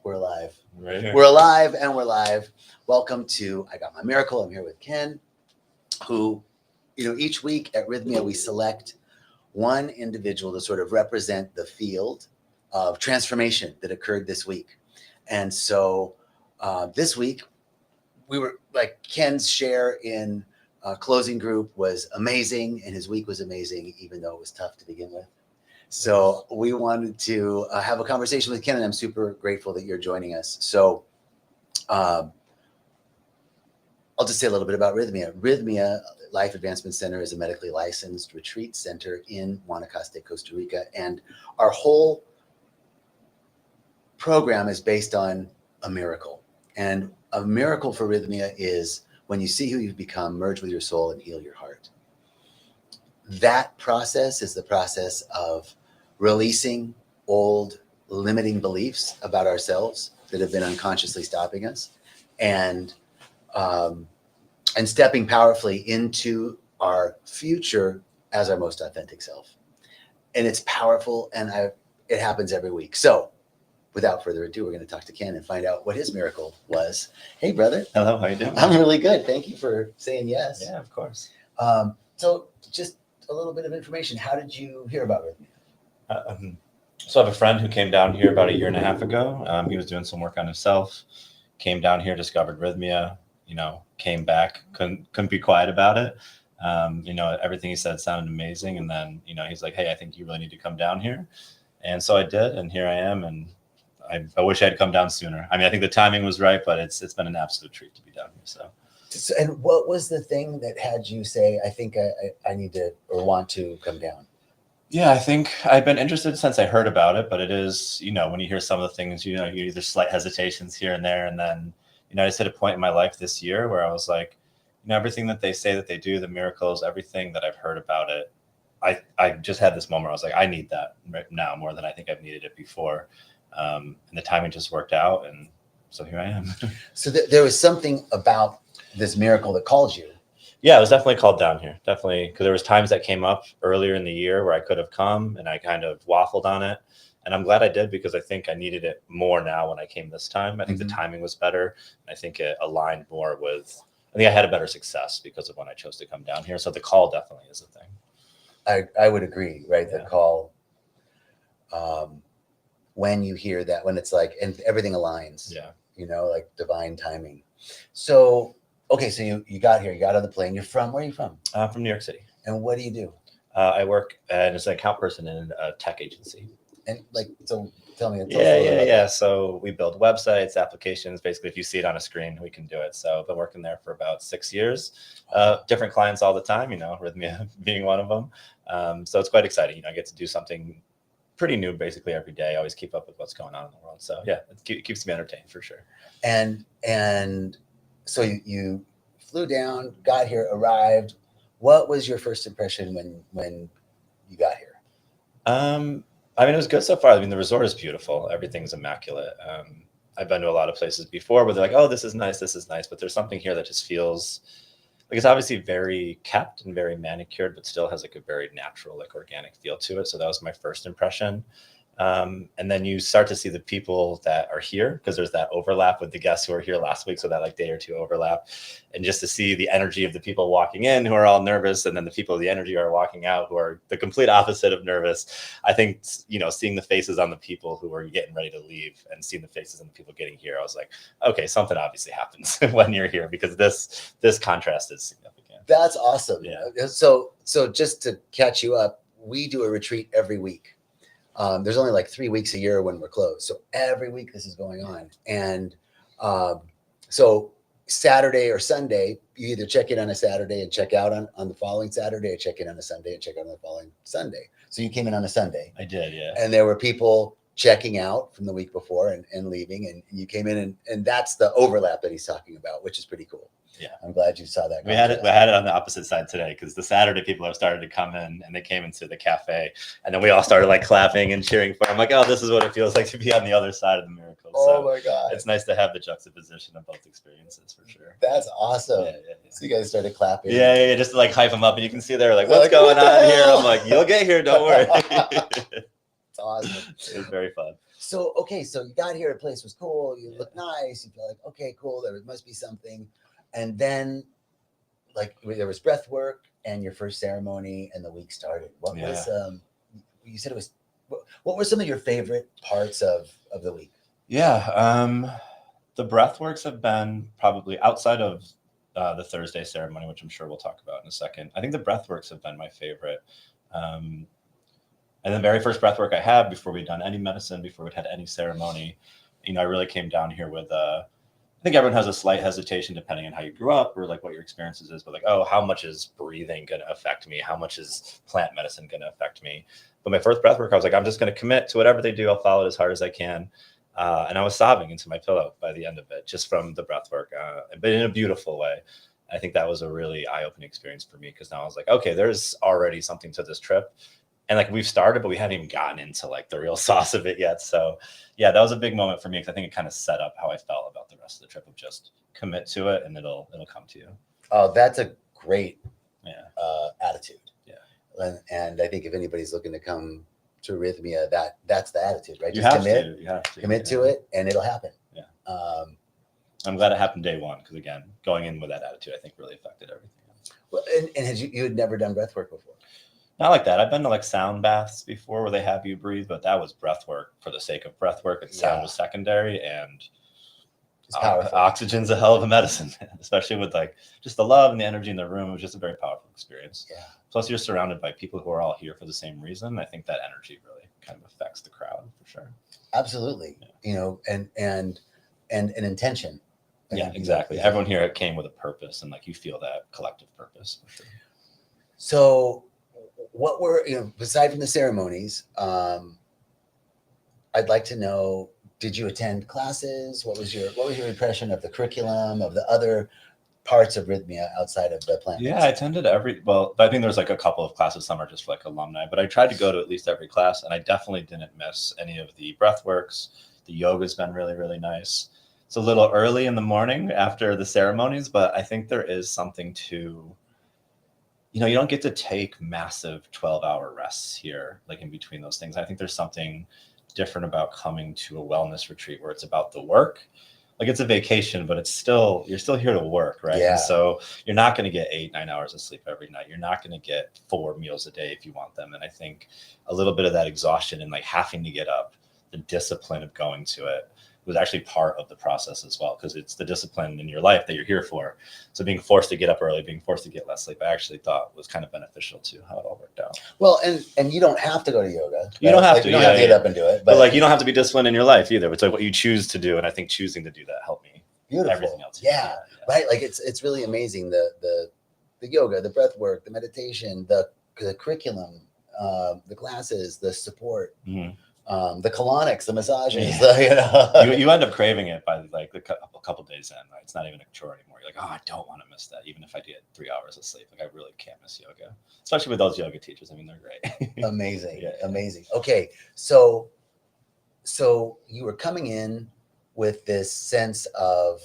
We're alive. Right here. We're alive and we're live. Welcome to I Got My Miracle. I'm here with Ken, who, each week at Rythmia, we select one individual to sort of represent the field of transformation that occurred this week. And so this week, we were like Ken's share in closing group was amazing, and his week was amazing, even though it was tough to begin with. So we wanted to have a conversation with Ken, and I'm super grateful that you're joining us. So I'll just say a little bit about Rythmia. Rythmia Life Advancement Center is a medically licensed retreat center in Guanacaste, Costa Rica. And our whole program is based on a miracle. And a miracle for Rythmia is when you see who you've become, merge with your soul and heal your heart. That process is the process of releasing old limiting beliefs about ourselves that have been unconsciously stopping us, and stepping powerfully into our future as our most authentic self. And it's powerful, and it happens every week. So without further ado, we're going to talk to Ken and find out what his miracle was. Hey, brother. Hello, how you doing? I'm really good. Thank you for saying yes. Yeah, of course. So just a little bit of information. How did you hear about Rythmia? So I have a friend who came down here about 1.5 years ago. He was doing some work on himself, came down here, discovered Rythmia, came back, couldn't be quiet about it. Everything he said sounded amazing. And then, he's like, hey, I think you really need to come down here. And so I did, and here I am. And I wish I had come down sooner. I mean, I think the timing was right, but it's been an absolute treat to be down here. So, and what was the thing that had you say, I think I need to or want to come down? Yeah, I think I've been interested since I heard about it, but it is, when you hear some of the things, there's slight hesitations here and there. And then, I just hit a point in my life this year where I was like, everything that they say that they do, the miracles, everything that I've heard about it, I just had this moment where I was like, I need that right now more than I think I've needed it before. And the timing just worked out. And so here I am. So there was something about this miracle that called you. Yeah, it was definitely called down here. Definitely. Because there was times that came up earlier in the year where I could have come and I kind of waffled on it. And I'm glad I did, because I think I needed it more now when I came this time. I think the timing was better. I think it aligned more with, I think I had a better success because of when I chose to come down here. So the call definitely is a thing. I would agree, right? Yeah. The call, when you hear that, when it's like, and everything aligns, like divine timing. So, okay, so you got here, you got on the plane. You're from, where are you from? From New York City. And what do you do? I work as an account person in a tech agency. And so tell me. Yeah. So we build websites, applications. Basically, if you see it on a screen, we can do it. So I've been working there for about 6 years. Different clients all the time, Rythmia being one of them. So it's quite exciting. I get to do something pretty new basically every day. I always keep up with what's going on in the world. So yeah, it keeps me entertained for sure. And so you flew down, got here, arrived. What was your first impression when you got here? I mean, it was good so far. I mean, the resort is beautiful. Everything's immaculate. I've been to a lot of places before where they're like, oh, this is nice. But there's something here that just feels like it's obviously very kept and very manicured, but still has like a very natural, like organic feel to it. So that was my first impression. And then you start to see the people that are here, because there's that overlap with the guests who were here last week. So that like day or two overlap, and just to see the energy of the people walking in who are all nervous, and then the people of the energy are walking out who are the complete opposite of nervous. I think, seeing the faces on the people who are getting ready to leave and seeing the faces on the people getting here, I was like, okay, something obviously happens when you're here, because this contrast is significant. That's awesome. Yeah. So just to catch you up, we do a retreat every week. There's only like 3 weeks a year when we're closed. So every week this is going on. And so Saturday or Sunday, you either check in on a Saturday and check out on the following Saturday, or check in on a Sunday and check out on the following Sunday. So you came in on a Sunday. I did, yeah. And there were people checking out from the week before and leaving, and you came in, and that's the overlap that he's talking about, which is pretty cool. Yeah, I'm glad you saw that. We had it on the opposite side today, because the Saturday people have started to come in, and they came into the cafe, and then we all started like clapping and cheering for him. I'm like, oh, this is what it feels like to be on the other side of the miracle. Oh my God. It's nice to have the juxtaposition of both experiences for sure. That's awesome. Yeah. So you guys started clapping. Yeah, just to like hype them up, and you can see they're like, what's going on here? I'm like, you'll get here, don't worry. It's awesome. It was very fun. So, okay, so you got here, the place was cool, you Yeah. look nice, you feel like, okay, cool, there must be something. And then, like, there was breath work and your first ceremony, and the week started. What was, you said it was, what were some of your favorite parts of the week? Yeah. The breathworks have been probably outside of the Thursday ceremony, which I'm sure we'll talk about in a second. I think the breathworks have been my favorite. And the very first breathwork I had before we'd done any medicine, before we'd had any ceremony, I really came down here with I think everyone has a slight hesitation depending on how you grew up or like what your experiences is, but like, oh, how much is breathing going to affect me? How much is plant medicine going to affect me? But my first breathwork, I was like, I'm just going to commit to whatever they do. I'll follow it as hard as I can. And I was sobbing into my pillow by the end of it, just from the breathwork, but in a beautiful way. I think that was a really eye-opening experience for me because now I was like, okay, there's already something to this trip. And like we've started, but we haven't even gotten into like the real sauce of it yet. So yeah, that was a big moment for me because I think it kind of set up how I felt about the rest of the trip of just commit to it and it'll come to you. Oh, that's a great attitude. Yeah. And I think if anybody's looking to come to Rythmia, that's the attitude, right? You Just have commit, to. You have to commit to it, and it'll happen. Yeah. I'm glad it happened day one because again, going in with that attitude, I think really affected everything. Well, and had you had never done breath work before? Not like that. I've been to like sound baths before where they have you breathe, but that was breath work for the sake of breath work, and sound was secondary. And it's powerful. Oxygen's a hell of a medicine, especially with like just the love and the energy in the room. It was just a very powerful experience. Yeah. Plus, you're surrounded by people who are all here for the same reason. I think that energy really kind of affects the crowd for sure. Absolutely. Yeah. And an intention. Yeah, exactly. Everyone here came with a purpose, and like you feel that collective purpose for sure. So, what were aside from the ceremonies? I'd like to know: did you attend classes? What was your impression of the curriculum of the other parts of Rythmia outside of the plant? Yeah, I attended I think there's like a couple of classes. Some are just for like alumni, but I tried to go to at least every class, and I definitely didn't miss any of the breath works. The yoga's been really, really nice. It's a little early in the morning after the ceremonies, but I think there is something to, you don't get to take massive 12-hour rests here, like in between those things. I think there's something different about coming to a wellness retreat where it's about the work. Like it's a vacation, but you're still here to work, right? Yeah. And so you're not going to get 8-9 hours of sleep every night. You're not going to get 4 meals a day if you want them. And I think a little bit of that exhaustion and like having to get up, the discipline of going to it was actually part of the process as well, because it's the discipline in your life that you're here for. So being forced to get up early, being forced to get less sleep, I actually thought was kind of beneficial to how it all worked out. Well, and you don't have to go to yoga. Right? You don't have to. You don't have to get up and do it. But like you don't have to be disciplined in your life either. It's like what you choose to do, and I think choosing to do that helped me. Beautiful. Everything else. Yeah. Right. Like it's really amazing the yoga, the breath work, the meditation, the curriculum, the classes, the support. Mm-hmm. The colonics, the massages, you end up craving it by like a couple days in, right? It's not even a chore anymore. You're like, oh, I don't want to miss that, even if I get 3 hours of sleep. Like I really can't miss yoga, especially with those yoga teachers. I mean, they're great. Amazing. Amazing. Okay, so you were coming in with this sense of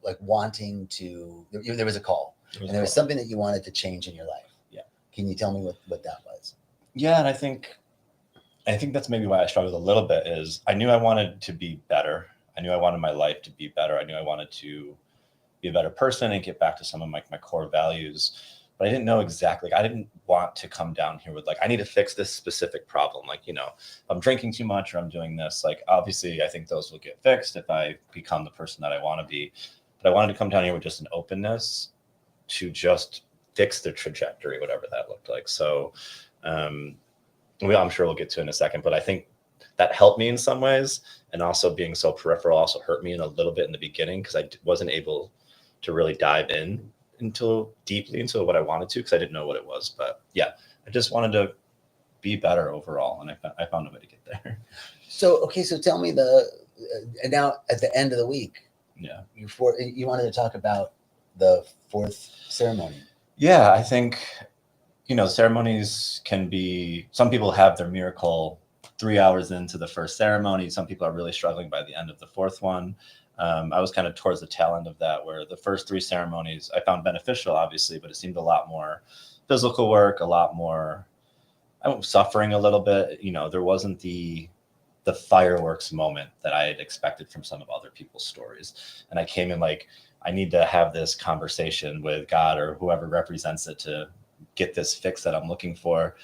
like wanting to. There was a call, and there was something that you wanted to change in your life. Yeah. Can you tell me what that was? Yeah, and I think that's maybe why I struggled a little bit is I knew I wanted to be better. I knew I wanted my life to be better. I knew I wanted to be a better person and get back to some of my core values, but I didn't know exactly. I didn't want to come down here with like, I need to fix this specific problem. Like, if I'm drinking too much or I'm doing this, like, obviously I think those will get fixed if I become the person that I want to be. But I wanted to come down here with just an openness to just fix the trajectory, whatever that looked like. So, I'm sure we'll get to in a second, but I think that helped me in some ways. And also being so peripheral also hurt me in a little bit in the beginning because I wasn't able to really dive deeply into what I wanted to because I didn't know what it was. But yeah, I just wanted to be better overall. And I found a way to get there. So tell me now at the end of the week, you wanted to talk about the 4th ceremony. Yeah, I think ceremonies can be, some people have their miracle 3 hours into the first ceremony. Some people are really struggling by the end of the 4th one. I was kind of towards the tail end of that, where the first 3 ceremonies I found beneficial, obviously, but it seemed a lot more physical work, a lot more suffering a little bit. There wasn't the the fireworks moment that I had expected from some of other people's stories. And I came in like, I need to have this conversation with God or whoever represents it to get this fix that I'm looking for.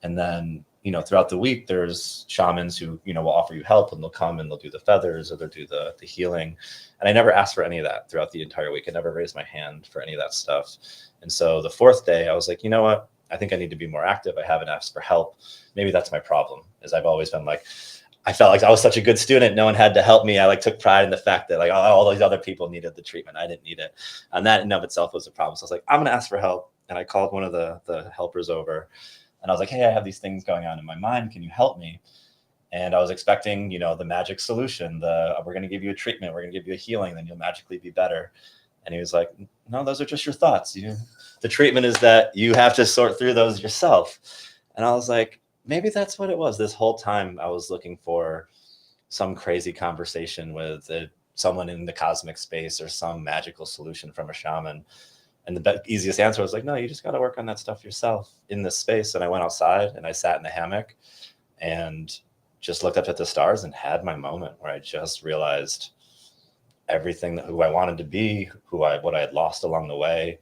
And then, throughout the week, there's shamans who, will offer you help, and they'll come and they'll do the feathers or they'll do the healing. And I never asked for any of that throughout the entire week. I never raised my hand for any of that stuff. And so the fourth day, I was like, you know what? I think I need to be more active. I haven't asked for help. Maybe that's my problem, is I've always been like, I felt like I was such a good student. No one had to help me. I like took pride in the fact that like all these other people needed the treatment. I didn't need it. And that in and of itself was a problem. So I was like, I'm going to ask for help. And I called one of the helpers over, and I was like, hey, I have these things going on in my mind. Can you help me? And I was expecting, the magic solution. We're going to give you a treatment. We're going to give you a healing. Then you'll magically be better. And he was like, no, those are just your thoughts. The treatment is that you have to sort through those yourself. And I was like, maybe that's what it was. This whole time I was looking for some crazy conversation with someone in the cosmic space or some magical solution from a shaman. And the easiest answer was like, no, you just got to work on that stuff yourself in this space. And I went outside and I sat in the hammock and just looked up at the stars and had my moment where I just realized everything who I wanted to be, what I had lost along the way.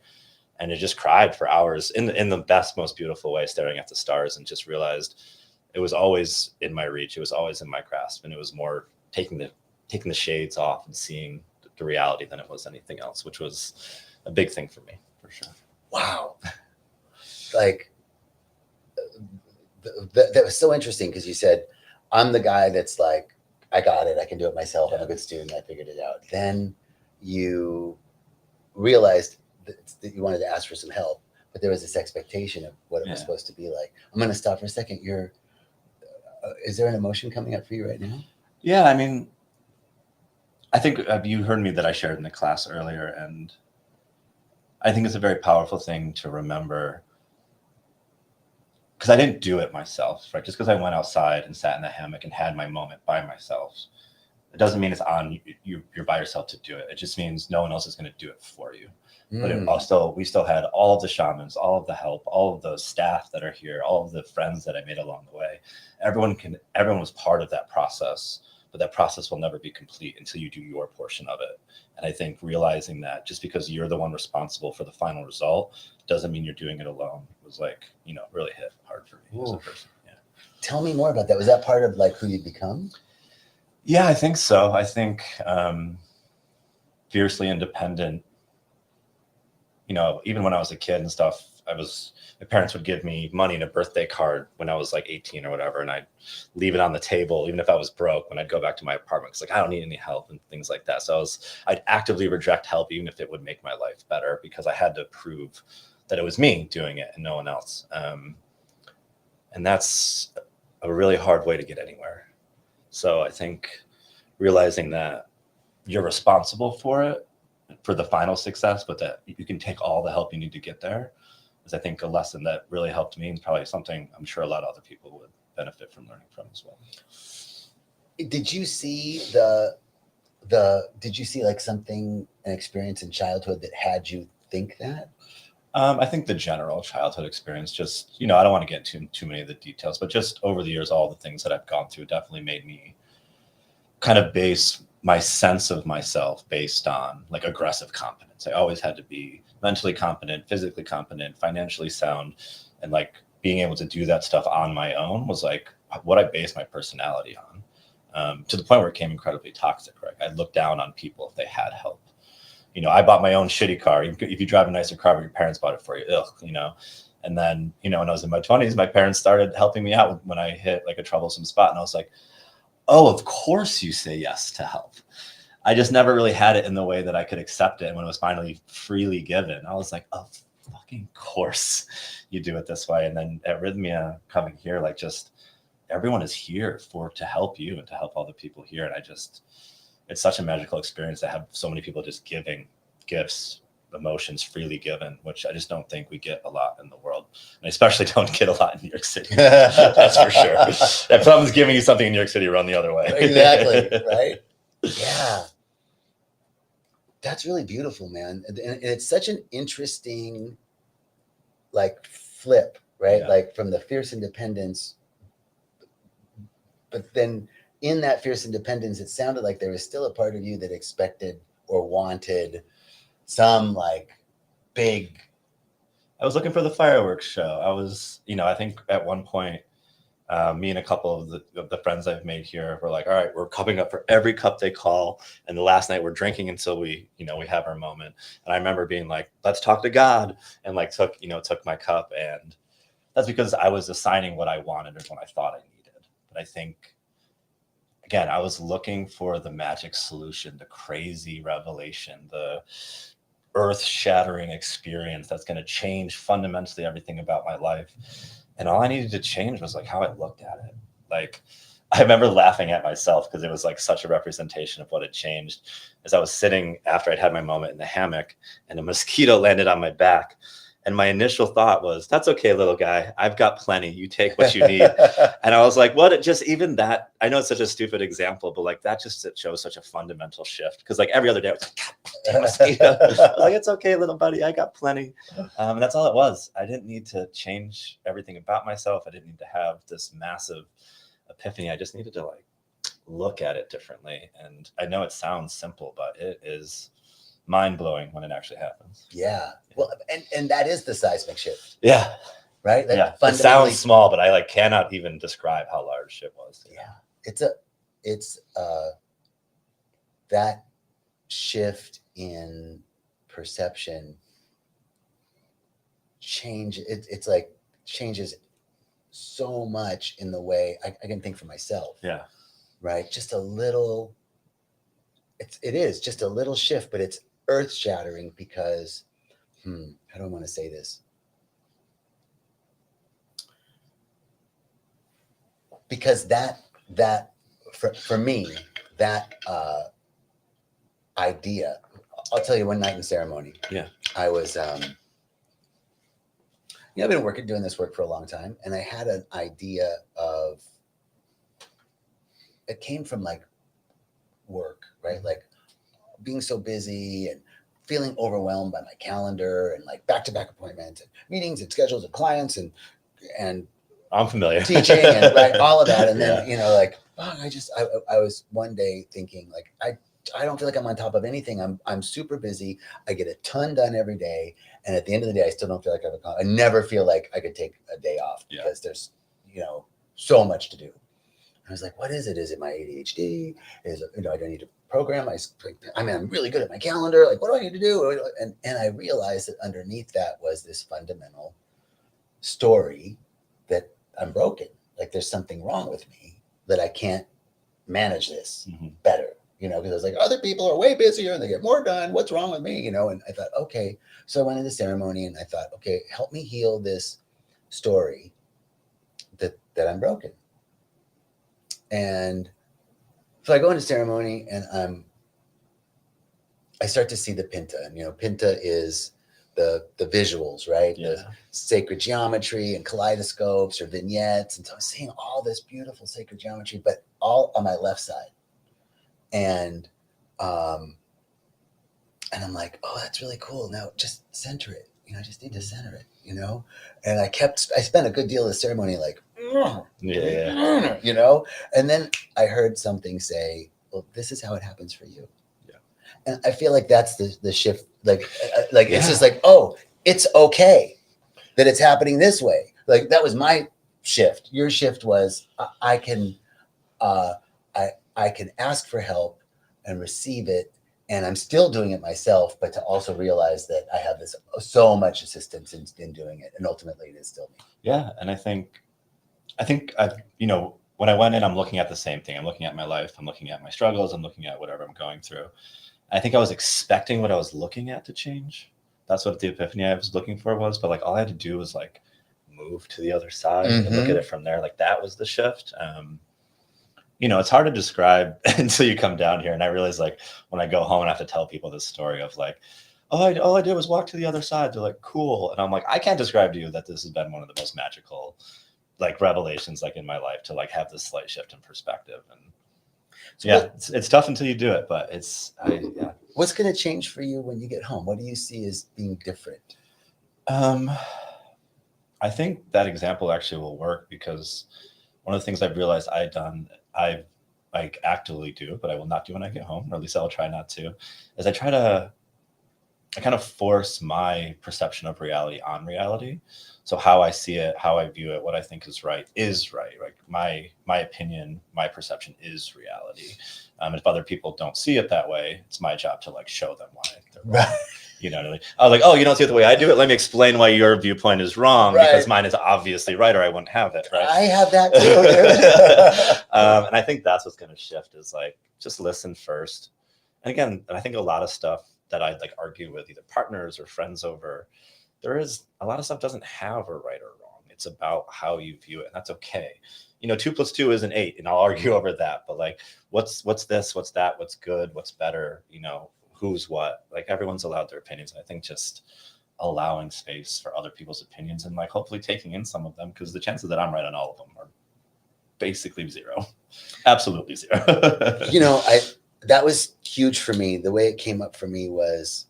And I just cried for hours in the best, most beautiful way, staring at the stars, and just realized it was always in my reach. It was always in my grasp. And it was more taking the shades off and seeing the reality than it was anything else, which was a big thing for me, for sure. Wow. Like that was so interesting, because you said, I'm the guy that's like, I got it. I can do it myself. I'm a good student. I figured it out. Then you realized that you wanted to ask for some help, but there was this expectation of what it was supposed to be like. I'm going to stop for a second. Is there an emotion coming up for you right now? Yeah. I mean, I think you heard me that I shared in the class earlier, and I think it's a very powerful thing to remember, because I didn't do it myself, right? Just because I went outside and sat in the hammock and had my moment by myself, it doesn't mean it's on you. You're by yourself to do it. It just means no one else is going to do it for you. But we still had all of the shamans, all of the help, all of the staff that are here, all of the friends that I made along the way. Everyone was part of that process, but that process will never be complete until you do your portion of it. And I think realizing that just because you're the one responsible for the final result doesn't mean you're doing it alone. It was like, really hit hard for me as a person. Yeah. Tell me more about that. Was that part of like who you'd become? Yeah, I think so. I think fiercely independent. Even when I was a kid and stuff, my parents would give me money in a birthday card when I was like 18 or whatever, and I'd leave it on the table, even if I was broke, when I'd go back to my apartment. It's like, I don't need any help and things like that. So I'd actively reject help, even if it would make my life better, because I had to prove that it was me doing it and no one else. And that's a really hard way to get anywhere. So I think realizing that you're responsible for the final success, but that you can take all the help you need to get there, is I think a lesson that really helped me, and probably something I'm sure a lot of other people would benefit from learning from as well. Did you see did you see like an experience in childhood that had you think that? I think the general childhood experience, just, I don't want to get into too many of the details, but just over the years, all the things that I've gone through definitely made me kind of base my sense of myself based on like aggressive competence. I always had to be mentally competent, physically competent, financially sound, and like being able to do that stuff on my own was like what I based my personality on, to the point where it became incredibly toxic, right? I looked down on people if they had help. I bought my own shitty car. If you drive a nicer car, but your parents bought it for you, And then, when I was in my 20s, my parents started helping me out when I hit like a troublesome spot. And I was like, oh, of course you say yes to help. I just never really had it in the way that I could accept it. And when it was finally freely given, I was like, of fucking course you do it this way. And then at Rythmia, coming here, like just everyone is here to help you and to help all the people here. And it's such a magical experience to have so many people just giving gifts, emotions freely given, which I just don't think we get a lot in the world. And I especially don't get a lot in New York City. That's for sure. If someone's giving you something in New York City, run the other way. Exactly. Right. Yeah. That's really beautiful, man. And it's such an interesting like flip, right? Yeah. Like from the fierce independence, but then in that fierce independence, it sounded like there was still a part of you that expected or wanted some like big. I was looking for the fireworks show. I was, I think at one point, me and a couple of the friends I've made here were like, all right, we're coming up for every cup they call. And the last night we're drinking until we have our moment. And I remember being like, let's talk to God, and like took my cup. And that's because I was assigning what I wanted or what I thought I needed. But I think, again, I was looking for the magic solution, the crazy revelation, the earth-shattering experience that's going to change fundamentally everything about my life. And all I needed to change was like how I looked at it. Like, I remember laughing at myself because it was like such a representation of what had changed. As I was sitting after I'd had my moment in the hammock and a mosquito landed on my back. And my initial thought was, that's okay, little guy. I've got plenty. You take what you need. And I was like, what? It just, even that, I know it's such a stupid example, but like that just, it shows such a fundamental shift. Because like every other day I was like, God damn mosquito. I was like, it's okay, little buddy. I got plenty. And that's all it was. I didn't need to change everything about myself. I didn't need to have this massive epiphany. I just needed to like look at it differently. And I know it sounds simple, but it is mind-blowing when it actually happens. Yeah. Well, and that is the seismic shift. Yeah. Right? That yeah. It sounds small, but I like cannot even describe how large it was. Yeah. It's that shift in perception it's like changes so much in the way I can think for myself. Yeah. Right? Just a little, it is just a little shift, but it's earth shattering because how do I want to say this? Because that for me, that idea, I'll tell you, one night in ceremony, I was I've been doing this work for a long time, and I had an idea of, it came from like work, right? Like being so busy and feeling overwhelmed by my calendar and like back-to-back appointments and meetings and schedules and clients and I'm familiar. Teaching and right, all of that. And then, I was one day thinking like, I don't feel like I'm on top of anything. I'm super busy. I get a ton done every day. And at the end of the day, I still don't feel like I never feel like I could take a day off because there's, so much to do. I was like, what is it? Is it my ADHD? Is it, I don't need to program. I'm really good at my calendar. Like, what do I need to do? And I realized that underneath that was this fundamental story that I'm broken. Like there's something wrong with me that I can't manage this better, because I was like, other people are way busier and they get more done. What's wrong with me? And I thought, okay. So I went into ceremony and I thought, okay, help me heal this story that I'm broken. And so I go into ceremony and I start to see the Pinta, and Pinta is the visuals, right? Yeah. The sacred geometry and kaleidoscopes or vignettes. And so I'm seeing all this beautiful sacred geometry, but all on my left side. And I'm like, oh, that's really cool. Now just center it. I just need to center it, And I spent a good deal of the ceremony like, and then I heard something say, well, this is how it happens for you. Yeah. And I feel like that's the shift. Like it's just like, oh, it's okay that it's happening this way. Like that was my shift. Your shift was I can ask for help and receive it. And I'm still doing it myself, but to also realize that I have this so much assistance in doing it. And ultimately it is still me. Yeah. And I think I've, when I went in, I'm looking at the same thing. I'm looking at my life. I'm looking at my struggles. I'm looking at whatever I'm going through. I think I was expecting what I was looking at to change. That's what the epiphany I was looking for was. But like all I had to do was like move to the other side and look at it from there. Like that was the shift. It's hard to describe until you come down here. And I realize like when I go home and I have to tell people this story of like, all I did was walk to the other side. They're like, cool. And I'm like, I can't describe to you that this has been one of the most magical like revelations like in my life to like have this slight shift in perspective. And so it's tough until you do it, but What's going to change for you when you get home? What do you see as being different? I think that example actually will work because one of the things I've realized I've like actively do, but I will not do when I get home, or at least I'll try not to, is I kind of force my perception of reality on reality. So how I see it, how I view it, what I think is right. Like my opinion, my perception is reality. If other people don't see it that way, it's my job to like show them why they're wrong. Right. You know, like, I was like, oh, you don't see it the way I do it. Let me explain why your viewpoint is wrong, Right. because mine is obviously right, or I wouldn't have it. Right. I have that too. And I think that's what's going to shift, is like, just listen first. And again, I think a lot of stuff that I like argue with either partners or friends over, there is a lot of stuff doesn't have a right or wrong. It's about how you view it, and that's okay. 2 + 2 isn't 8, and I'll argue over that. But like, what's this? What's that? What's good? What's better? Who's what? Like, everyone's allowed their opinions. I think just allowing space for other people's opinions, and like hopefully taking in some of them, because the chances that I'm right on all of them are basically zero, absolutely zero. That was huge for me. The way it came up for me was,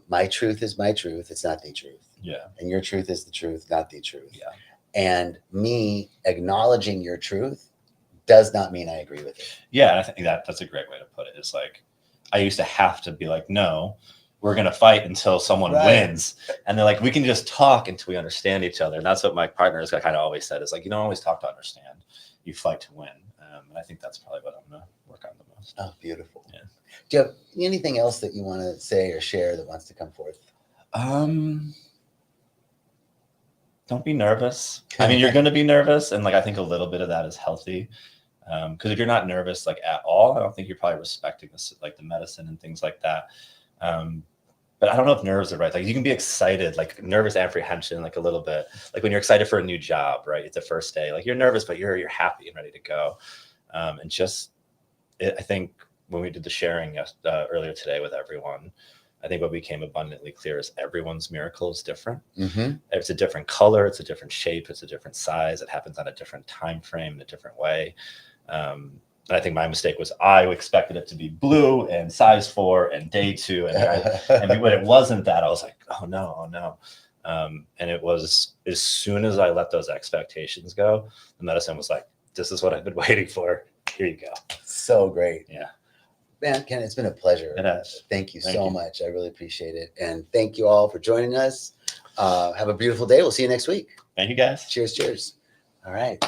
my truth is my truth. It's not the truth. Yeah. And your truth is the truth, not the truth. Yeah. And me acknowledging your truth does not mean I agree with it. Yeah. And I think that's a great way to put it. It's like, I used to have to be like, no, we're going to fight until someone wins. And they're like, we can just talk until we understand each other. And that's what my partners kind of always said, is like, you don't always talk to understand, you fight to win. And I think that's probably what I'm going to work on the most. Oh, beautiful. Yeah. Do you have anything else that you want to say or share that wants to come forth? Don't be nervous. I mean, you're going to be nervous. And like, I think a little bit of that is healthy. Because if you're not nervous, like at all, I don't think you're probably respecting this, like the medicine and things like that. But I don't know if nerves are right. Like, you can be excited, like nervous apprehension, like a little bit, like when you're excited for a new job, right? It's the first day, like you're nervous, but you're happy and ready to go. I think when we did the sharing earlier today with everyone, I think what became abundantly clear is everyone's miracle is different. Mm-hmm. It's a different color, it's a different shape, it's a different size. It happens on a different time frame, in a different way. And I think my mistake was I expected it to be blue and size 4 and day 2. And when it wasn't that, I was like, oh no. And it was, as soon as I let those expectations go, the medicine was like, this is what I've been waiting for. Here you go. So great. Yeah. Man, Ken, it's been a pleasure. It has. Thank you so much. I really appreciate it. And thank you all for joining us. Have a beautiful day. We'll see you next week. Thank you, guys. Cheers. All right.